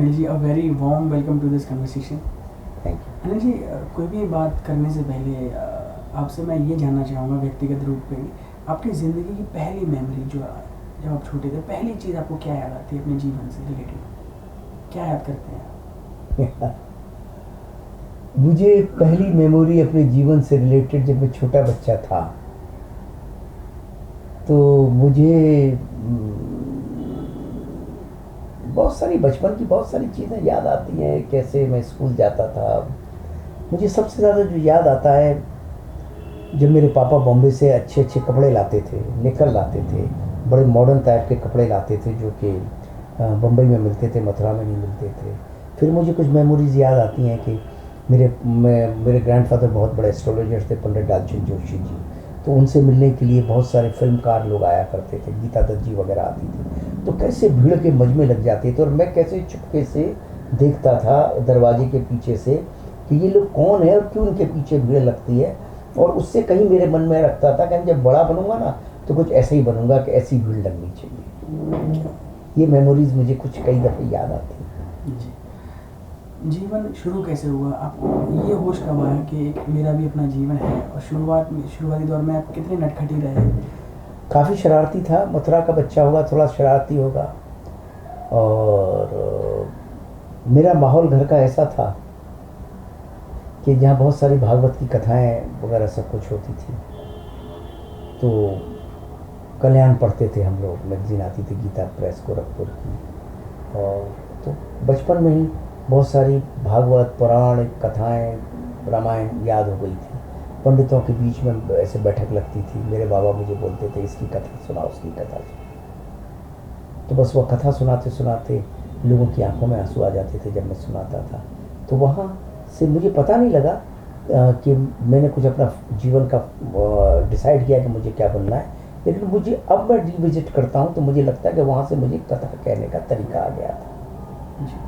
Anil ji, a very warm welcome to this conversation. Thank you. Anil ji, कोई भी बात करने से पहले आपसे मैं ये जानना चाहूँगा व्यक्तिगत रूप पे, आपकी ज़िंदगी की पहली मेमोरी जो जब आप छोटे थे, पहली चीज़ आपको क्या याद आती है अपने जीवन से रिलेटेड? क्या याद करते हैं आप? मुझे पहली मेमोरी अपने जीवन से रिलेटेड जब मैं छोटा बच्चा था, तो मुझे बहुत सारी बचपन की बहुत सारी चीज़ें याद आती हैं। कैसे मैं स्कूल जाता था। मुझे सबसे ज़्यादा जो याद आता है, जब मेरे पापा बॉम्बे से अच्छे अच्छे कपड़े लाते थे, निकल लाते थे, बड़े मॉडर्न टाइप के कपड़े लाते थे जो कि बम्बई में मिलते थे, मथुरा में नहीं मिलते थे। फिर मुझे कुछ मेमोरीज़ याद आती हैं कि मेरे ग्रैंडफादर बहुत बड़े एस्ट्रोलॉजर थे, पंडित डालचंद जोशी जी। तो उनसे मिलने के लिए बहुत सारे फिल्मकार लोग आया करते थे, गीता दत्त जी वगैरह आती थी। तो कैसे भीड़ के मजमे लग जाते थे और मैं कैसे चुपके से देखता था दरवाजे के पीछे से कि ये लोग कौन है और क्यों इनके पीछे भीड़ लगती है। और उससे कहीं मेरे मन में रखता था कि जब बड़ा बनूंगा ना तो कुछ ऐसे ही बनूंगा कि ऐसी भीड़ लगनी चाहिए। ये मेमोरीज मुझे कुछ कई दफ़े याद आती हैं। जी। जीवन शुरू कैसे हुआ? आपको ये होश कब आया कि एक मेरा भी अपना जीवन है? और शुरुआती दौर में आप कितने नटखटी रहे? काफ़ी शरारती था। मथुरा का बच्चा होगा, थोड़ा शरारती होगा। और मेरा माहौल घर का ऐसा था कि जहाँ बहुत सारी भागवत की कथाएं वगैरह सब कुछ होती थी। तो कल्याण पढ़ते थे हम लोग, मैगजीन आती थी गीता प्रेस गोरखपुर की। और तो बचपन में ही बहुत सारी भागवत पुराण कथाएं रामायण याद हो गई थी। पंडितों के बीच में ऐसे बैठक लगती थी, मेरे बाबा मुझे बोलते थे इसकी कथा सुना, उसकी कथा सुना। तो बस वह कथा सुनाते सुनाते लोगों की आंखों में आंसू आ जाते थे जब मैं सुनाता था। तो वहाँ से मुझे पता नहीं लगा कि मैंने कुछ अपना जीवन का डिसाइड किया कि मुझे क्या बनना है। लेकिन मुझे अब मैं रिविजिट करता हूँ तो मुझे लगता है कि वहाँ से मुझे कथा कहने का तरीका आ गया था।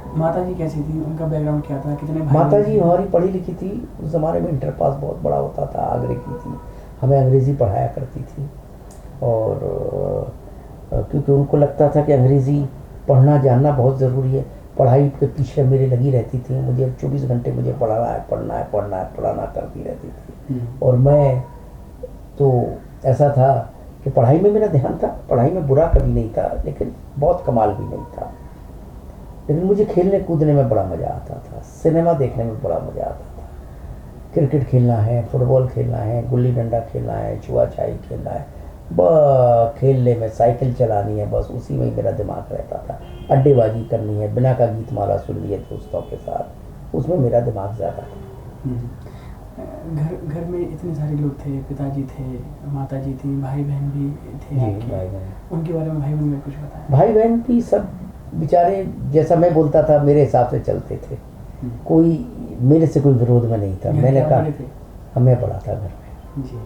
माता जी कैसी थी? उनका बैकग्राउंड क्या था? कितने भाई? माता जी हमारी पढ़ी लिखी थी। उस ज़माने में इंटर पास बहुत बड़ा होता था, आगरे की थी, हमें अंग्रेज़ी पढ़ाया करती थी। और क्योंकि उनको लगता था कि अंग्रेज़ी पढ़ना जानना बहुत ज़रूरी है, पढ़ाई के पीछे मेरे लगी रहती थी। मुझे 24 घंटे मुझे पढ़ाना है, पढ़ना है, पढ़ना है, पढ़ाना करती रहती थी। और मैं तो ऐसा था कि पढ़ाई में मेरा ध्यान था, पढ़ाई में बुरा कभी नहीं था, लेकिन बहुत कमाल भी नहीं था। लेकिन मुझे खेलने कूदने में बड़ा मज़ा आता था, सिनेमा देखने में बड़ा मज़ा आता था। क्रिकेट खेलना है, फुटबॉल खेलना है, गुल्ली डंडा खेलना है, छुआ छाई खेलना है, खेलने में साइकिल चलानी है, बस उसी में ही मेरा दिमाग रहता था। अड्डेबाजी करनी है, बिना का गीत माला सुन लिए दोस्तों के साथ, उसमें मेरा दिमाग ज़्यादा था। घर में इतने सारे लोग थे, पिताजी थे, माता जी थी, भाई बहन भी थे जी, आपके? भाई बहन। उनके बारे में भाई बहन में कुछ बताएं। भाई बहन भी सब बेचारे जैसा मैं बोलता था मेरे हिसाब से चलते थे। कोई मेरे से कोई विरोध में नहीं था। मैंने कहा मैं बड़ा था घर में। जी जी।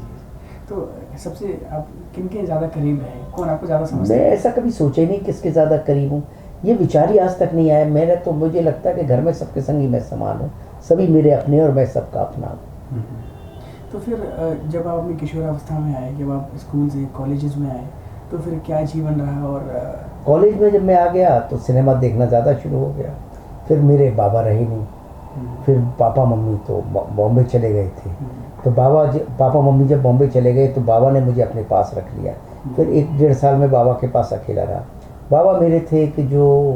तो सबसे आप किनके ज़्यादा करीब हैं? कौन आपको ज़्यादा समझता है? मैं ऐसा कभी सोचा ही नहीं किसके ज़्यादा करीब हूँ, ये विचार ही आज तक नहीं आया मेरे। तो मुझे लगता है कि घर में सबके संग ही मैं समान हूँ, सभी मेरे अपने और मैं सबका अपना हूँ। तो फिर जब आप अपनी किशोरावस्था में आए, जब आप स्कूल से कॉलेजेस में आए, तो फिर क्या जीवन रहा? और कॉलेज में जब मैं आ गया तो सिनेमा देखना ज़्यादा शुरू हो गया। फिर मेरे बाबा रहे नहीं, फिर पापा मम्मी तो बॉम्बे चले गए थे। तो पापा मम्मी जब बॉम्बे चले गए तो बाबा ने मुझे अपने पास रख लिया। फिर 1-1.5 साल में बाबा के पास अकेला रहा। बाबा मेरे थे कि जो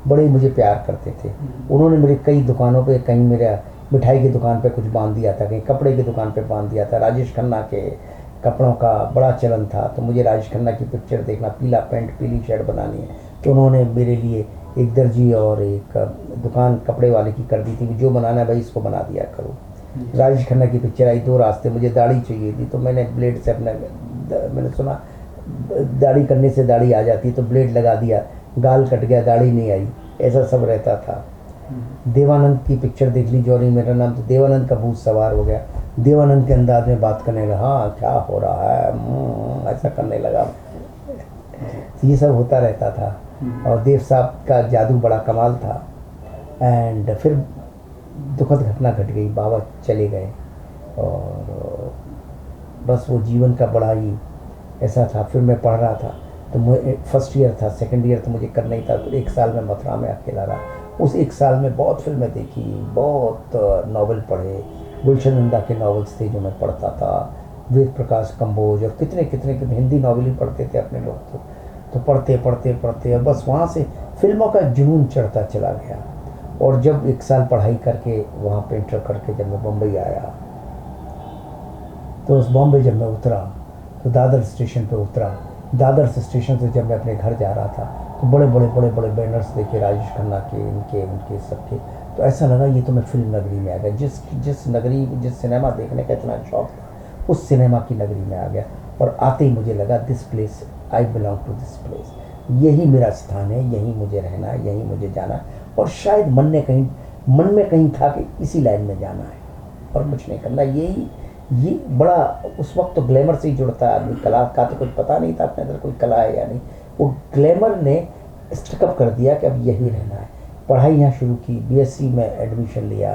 बड़े मुझे प्यार करते थे। उन्होंने मेरी कई दुकानों पे, कहीं मेरा मिठाई की दुकान पे कुछ बांध दिया था, कहीं कपड़े की दुकान पे बांध दिया था। राजेश खन्ना के कपड़ों का बड़ा चलन था, तो मुझे राजेश खन्ना की पिक्चर देखना, पीला पैंट पीली शर्ट बनानी है, तो उन्होंने मेरे लिए एक दर्जी और एक दुकान कपड़े वाले की कर दी थी कि जो बनाना है भाई इसको बना दिया करो। राजेश खन्ना की पिक्चर आई, 2 रास्ते, मुझे दाढ़ी चाहिए थी, तो मैंने ब्लेड से मैंने सुना दाढ़ी करने से दाढ़ी आ जाती, तो ब्लेड लगा दिया, गाल कट गया, दाढ़ी नहीं आई, ऐसा सब रहता था। देवानंद की पिक्चर देख ली, जॉनी मेरा नाम, तो देवानंद का भूत सवार हो गया। देवानंद के अंदाज में बात करने लगा, हाँ क्या हो रहा है, ऐसा करने लगा। ये सब होता रहता था। और देव साहब का जादू बड़ा कमाल था। एंड फिर दुखद घटना घट गई, बाबा चले गए। और बस वो जीवन का बड़ा ही ऐसा था। फिर मैं पढ़ रहा था, तो मुझे फर्स्ट ईयर था, सेकंड ईयर तो मुझे करना ही था, तो 1 साल में मथुरा में अकेला रहा। उस 1 साल में बहुत फिल्में देखी, बहुत नावल पढ़े, गुलशन नंदा के नावल्स थे जो मैं पढ़ता था, वेद प्रकाश कंबोज, और कितने कितने हिंदी नावल ही पढ़ते थे अपने लोग। तो पढ़ते पढ़ते पढ़ते और बस वहाँ से फिल्मों का जुनून चढ़ता चला गया। और जब 1 साल पढ़ाई करके वहाँ पे इंटर करके जब मैं बम्बई आया, तो उस बॉम्बे जब मैं उतरा तो दादर स्टेशन पे उतरा। दादर स्टेशन से जब मैं अपने घर जा रहा था तो बड़े बड़े बड़े बड़े बैनर्स देखे, राजेश खन्ना के, इनके उनके सबके। तो ऐसा लगा ये तो मैं फिल्म नगरी में आ गया। जिस सिनेमा देखने का इतना शौक था, उस सिनेमा की नगरी में आ गया। और आते ही मुझे लगा this place, I belong to this place, यही मेरा स्थान है, यहीं मुझे रहना है, यहीं मुझे जाना है। और शायद मन में कहीं था कि इसी लाइन में जाना है और कुछ नहीं करना। ये बड़ा उस वक्त तो ग्लैमर से ही जुड़ता है आदमी, कला का तो कुछ पता नहीं था अपने अंदर कोई कला है या नहीं। वो ग्लैमर ने स्टकअप कर दिया कि अब यही रहना है। पढ़ाई यहाँ शुरू की, बीएससी में एडमिशन लिया,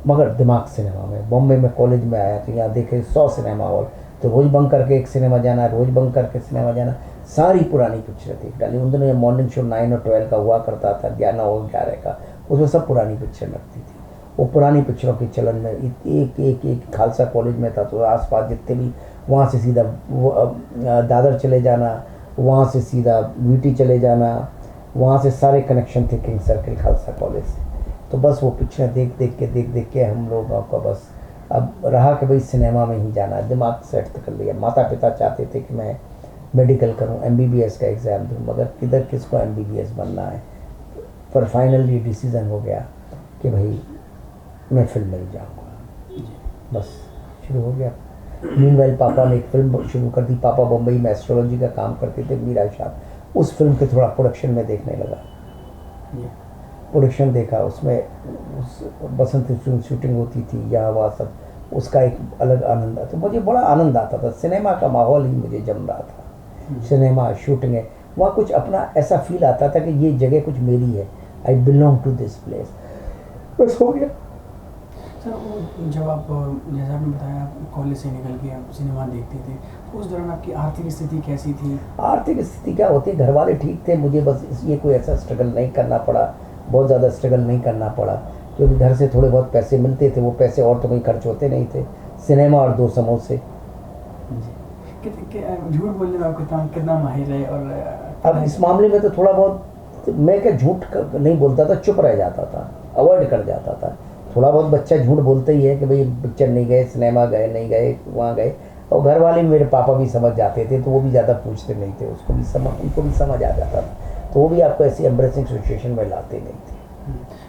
मगर दिमाग सिनेमा में। बॉम्बे में कॉलेज में आया तो यहाँ देखे 100 सिनेमा हॉल, तो रोज़ बंक करके एक सिनेमा जाना, रोज़ बंक करके सिनेमा जाना, सारी पुरानी पिक्चर देख डाली। उन दिनों मॉर्निंग शो 9 और 12 का हुआ करता था, 11 और 11 का, उसमें सब पुरानी पिक्चर लगती थी। वो पुरानी पिक्चरों के चलन में एक खालसा कॉलेज में था, तो आसपास जितने भी, वहाँ से सीधा दादर चले जाना, वहाँ से सीधा वीटी चले जाना, वहाँ से सारे कनेक्शन थे किंग सर्किल खालसा कॉलेज से। तो बस वो पिक्चर देख के हम लोगों का बस अब रहा कि भाई सिनेमा में ही जाना है। दिमाग सेट कर लिया। माता पिता चाहते थे कि मैं मेडिकल करूं, एमबीबीएस का एग्ज़ाम दूं, मगर किधर किसको एमबीबीएस बनना है। पर फाइनली डिसीज़न हो गया कि भाई मैं फिल्म में ही जाऊँगा। बस शुरू हो गया। मीनवाइल पापा ने एक फिल्म शुरू कर दी। पापा बम्बई में एस्ट्रोलॉजी का काम करते थे, मीरा शाह। उस फिल्म के थोड़ा प्रोडक्शन में देखने लगा। प्रोडक्शन देखा, उसमें उस बसंत ऋतु शूटिंग होती थी, यहाँ वहाँ सब, उसका एक अलग आनंद आता। तो मुझे बड़ा आनंद आता था। सिनेमा का माहौल ही मुझे जम रहा था। सिनेमा शूटिंग है, वहाँ कुछ अपना ऐसा फील आता था कि ये जगह कुछ मेरी है, I belong to this place. बस हो गया। सर वो जब आप, जैसा आपने बताया, आप कॉलेज से निकल के आप सिनेमा देखते थे, तो उस दौरान आपकी आर्थिक स्थिति कैसी थी? आर्थिक स्थिति क्या होती, घर वाले ठीक थे, मुझे बस इसलिए कोई ऐसा स्ट्रगल नहीं करना पड़ा, बहुत ज़्यादा स्ट्रगल नहीं करना पड़ा, क्योंकि घर से थोड़े बहुत पैसे मिलते थे। वो पैसे और तो कहीं खर्च होते नहीं थे, सिनेमा और 2 समोसे। झूठ बोलने में आप कितना माहिर है? और अब इस मामले में तो थोड़ा बहुत मैं क्या झूठ नहीं बोलता था, चुप रह जाता था, अवॉइड कर जाता था। थोड़ा बहुत बच्चा झूठ बोलता ही है कि भाई पिक्चर नहीं गए, सिनेमा गए नहीं गए, वहाँ गए। और घर वाले मेरे पापा भी समझ जाते थे, तो वो भी ज़्यादा पूछते नहीं थे, उनको भी समझ आ जाता था। तो वो भी आपको ऐसी एम्ब्रेसिंग सिचुएशन में लाते नहीं थे।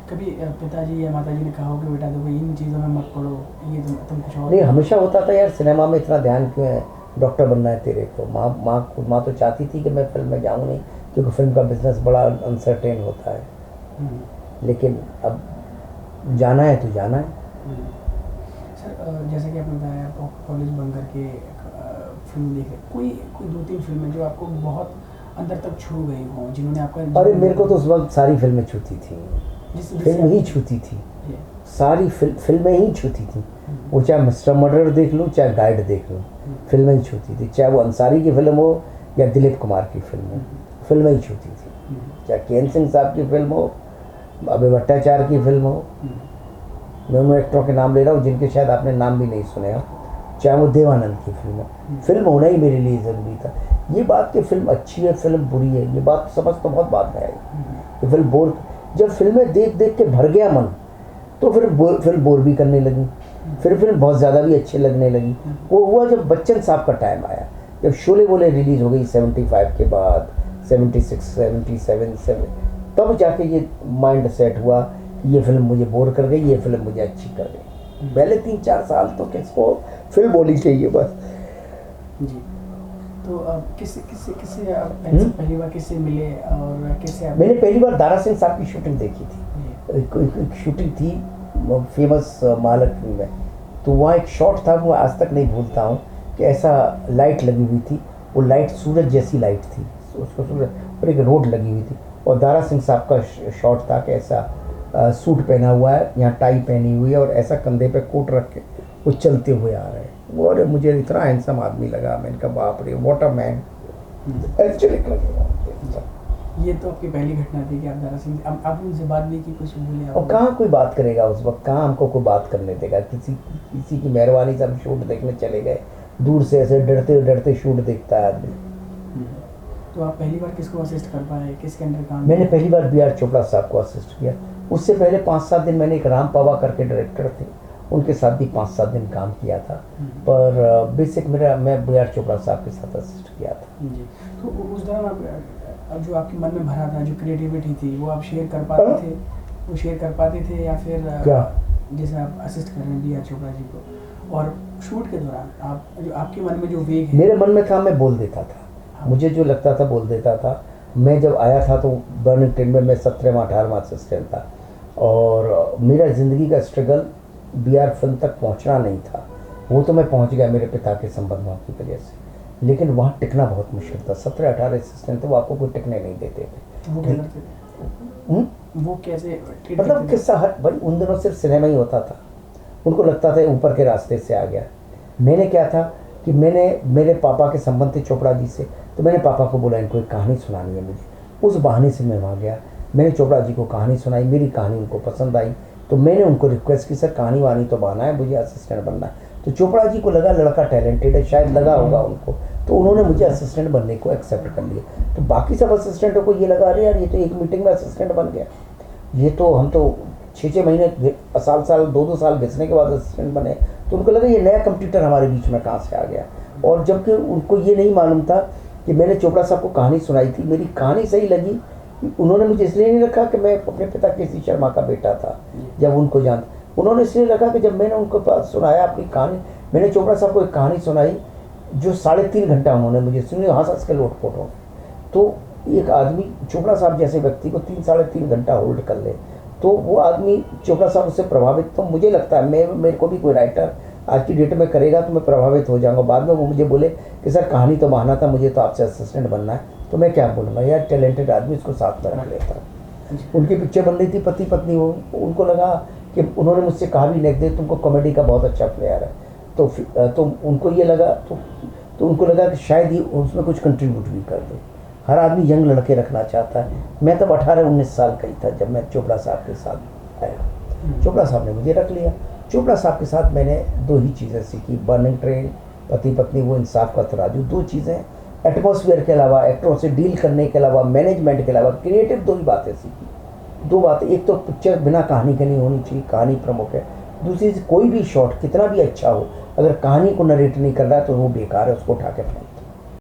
कभी पिताजी या माताजी ने कहा हो कि बेटा देखो इन चीज़ों में मत पढ़ो, ये तुम कुछ और? नहीं, हमेशा होता था यार सिनेमा में इतना ध्यान क्यों है, डॉक्टर बनना है तेरे को। माँ तो चाहती थी कि मैं फिल्म में जाऊँ नहीं, क्योंकि फिल्म का बिजनेस बड़ा अनसर्टेन होता है। लेकिन अब जाना है तो जाना है। सर जैसे कि आपने बताया आप कॉलेज बंद करके फिल्म देखे, कोई 2-3 फिल्में जो आपको बहुत अंदर तक छू गई हो, जिन्होंने आपका? अरे मेरे को तो उस वक्त सारी फिल्में छूती थी, फिल्म ही छूती थी, सारी फिल्में ही छूती थी। वो चाहे मिस्टर मर्डर देख लूँ, चाहे गाइड देख लूँ, फिल्में ही छूती थी। चाहे वो अंसारी की फिल्म हो या दिलीप कुमार की फिल्म हो, फिल्में ही छूती थी। चाहे केन सिंह साहब की फिल्म हो, अभय भट्टाचार्य की फिल्म हो, मैं उन एक्टरों के नाम ले रहा हूँ जिनके शायद आपने नाम भी नहीं सुने हो, चाहे वो देवानंद की फिल्म हो। फिल्म होना ही मेरे लिए ज़रूरी था। ये बात कि फिल्म अच्छी है, फिल्म बुरी है, ये बात समझ तो बहुत बाद में आई कि फिल्म बोर, जब फिल्में देख देख के भर गया मन, तो फिर फिल्म बोर भी करने लगी, फिर फिल्म बहुत ज़्यादा भी अच्छी लगने लगी। वो हुआ जब बच्चन साहब का टाइम आया, जब शोले बोले रिलीज़ हो गई 75 के बाद, 76, 77, तब जाके ये माइंड सेट हुआ कि ये फिल्म मुझे बोर कर गई, ये फिल्म मुझे अच्छी कर गई। पहले 3-4 साल तो किसको फिल्म बोली चाहिए बस। जी। तो किससे पहली बार किससे मिले और किससे आप? मैंने पहली बार दारा सिंह साहब की शूटिंग देखी थी। एक शूटिंग थी फेमस महालक्ष्मी में, तो वहाँ एक शॉट था, वो आज तक नहीं भूलता हूँ, कि ऐसा लाइट लगी हुई थी, वो लाइट सूरज जैसी लाइट थी, उसको सूरज पर एक रोड लगी हुई थी, और दारा सिंह साहब का शॉट था कि ऐसा सूट पहना हुआ है, यहाँ टाई पहनी हुई है, और ऐसा कंधे पे कोट रख के वो चलते हुए आ रहे हैं। और मुझे इतना हैंडसम आदमी लगा, मैंने कहा बाप रे व्हाट अ मैन। एक्चुअली लगेगा। ये तो आपकी पहली घटना थी कि आप दारा सिंह, अब आपने उनसे बात नहीं की, कुछ बोले और कहाँ कोई बात करेगा उस वक्त, कहाँ हमको कोई बात करने देगा, किसी की मेहरबानी से हम शूट देखने चले गए, दूर से ऐसे डरते डरते शूट देखता है आदमी। तो आप पहली बार किसको असिस्ट कर पाए, किसके अंडर काम? मैंने पहली बार बी आर चोपड़ा साहब को असिस्ट किया। उससे पहले 5-7 दिन मैंने एक राम पवा करके डायरेक्टर थे, उनके साथ भी 5-7 दिन काम किया था, पर बेसिक मैं बी आर चोपड़ा साहब के साथ असिस्ट किया था जी। तो उस दौरान अब जो आपके मन में भरा था, जो क्रिएटिविटी थी, वो आप शेयर कर पाते थे, वो शेयर कर पाते थे या फिर क्या जैसे आप असिस्ट कर रहे हैं बी आर चोपड़ा जी को, और शूट के दौरान आप जो आपके मन में जो वेग है? मेरे मन में था, मैं बोल देता था, मुझे जो लगता था बोल देता था। मैं जब आया था तो बर्निंग ट्रेन में मैं 17वां 18वां असिस्टेंट था, और मेरा ज़िंदगी का स्ट्रगल बी आर फिल्म तक पहुंचना नहीं था। वो तो मैं पहुंच गया मेरे पिता के संबंधों की वजह से, लेकिन वहाँ टिकना बहुत मुश्किल था। 17-18 असिस्टेंट थे, वो आपको कोई टिकने नहीं देते थे। वो क्या करते थे? वो कैसे मतलब किस्सा हर भाई उन दिनों सिर्फ सिनेमा ही होता था, उनको लगता था ऊपर के रास्ते से आ गया। मैंने क्या था कि मैंने मेरे पापा के संबंध थे चोपड़ा जी से, तो मैंने पापा को बोला इनको एक कहानी सुनानी है मुझे। उस बहाने से मैं वहाँ गया, मैंने चोपड़ा जी को कहानी सुनाई, मेरी कहानी उनको पसंद आई, तो मैंने उनको रिक्वेस्ट की, सर कहानी वानी तो बहाना है, मुझे असिस्टेंट बनना है। तो चोपड़ा जी को लगा लड़का टैलेंटेड है, शायद लगा होगा उनको, तो उन्होंने मुझे असिस्टेंट बनने को एक्सेप्ट कर लिया। तो बाकी सब असिस्टेंटों को ये लगा अरे यार ये तो एक मीटिंग में असिस्टेंट बन गया, ये तो हम तो 6-6 महीने साल 2-2 साल घिसने के बाद असिस्टेंट बने। तो उनको लगा ये नया कंप्यूटर हमारे बीच में कहाँ से आ गया, और जबकि उनको ये नहीं मालूम था कि मैंने चोपड़ा साहब को कहानी सुनाई थी, मेरी कहानी सही लगी। उन्होंने मुझे इसलिए नहीं रखा कि मैं अपने पिता के.सी. शर्मा का बेटा था, जब उनको जानता, उन्होंने इसलिए रखा कि जब मैंने उनको पास सुनाया अपनी कहानी, मैंने चोपड़ा साहब को एक कहानी सुनाई जो 3.5 घंटा उन्होंने मुझे सुनी, हंस के लोटपोट हो। तो एक आदमी चोपड़ा साहब जैसे व्यक्ति को 3-3.5 घंटा होल्ड कर ले, तो वो आदमी चोपड़ा साहब उससे प्रभावित, तो मुझे लगता है मेरे को भी कोई राइटर आज की डेट में करेगा तो मैं प्रभावित हो जाऊंगा। बाद में वो मुझे बोले कि सर कहानी तो बहाना था, मुझे तो आपसे असिस्टेंट बनना है, तो मैं क्या बोलूँगा यार, टैलेंटेड आदमी इसको साथ में रख लेता। उनकी पिक्चर बन रही थी पति पत्नी, वो उनको लगा कि उन्होंने मुझसे कहा भी नहीं दे तुमको कॉमेडी का बहुत अच्छा प्लेयर है, तो उनको ये लगा, तो उनको लगा कि शायद ही उसमें कुछ कंट्रीब्यूट भी कर दे। हर आदमी यंग लड़के रखना चाहता है। मैं तब 18-19 साल का ही था जब मैं चोपड़ा साहब के साथ आया। चोपड़ा साहब ने मुझे रख लिया। चोपड़ा साहब के साथ मैंने 2 ही चीज़ें सीखी, बर्निंग ट्रेन, पति पत्नी, वो इंसाफ का तराजू, 2 चीज़ें। एटमॉस्फेयर के अलावा, एक्टरों से डील करने के अलावा, मैनेजमेंट के अलावा, क्रिएटिव 2 ही बातें सीखी। 2 बातें, एक तो पिक्चर बिना कहानी के नहीं होनी चाहिए, कहानी प्रमुख है। दूसरी, कोई भी शॉट कितना भी अच्छा हो, अगर कहानी को नरेट नहीं कर रहा है तो वो बेकार है, उसको उठा के फेंक।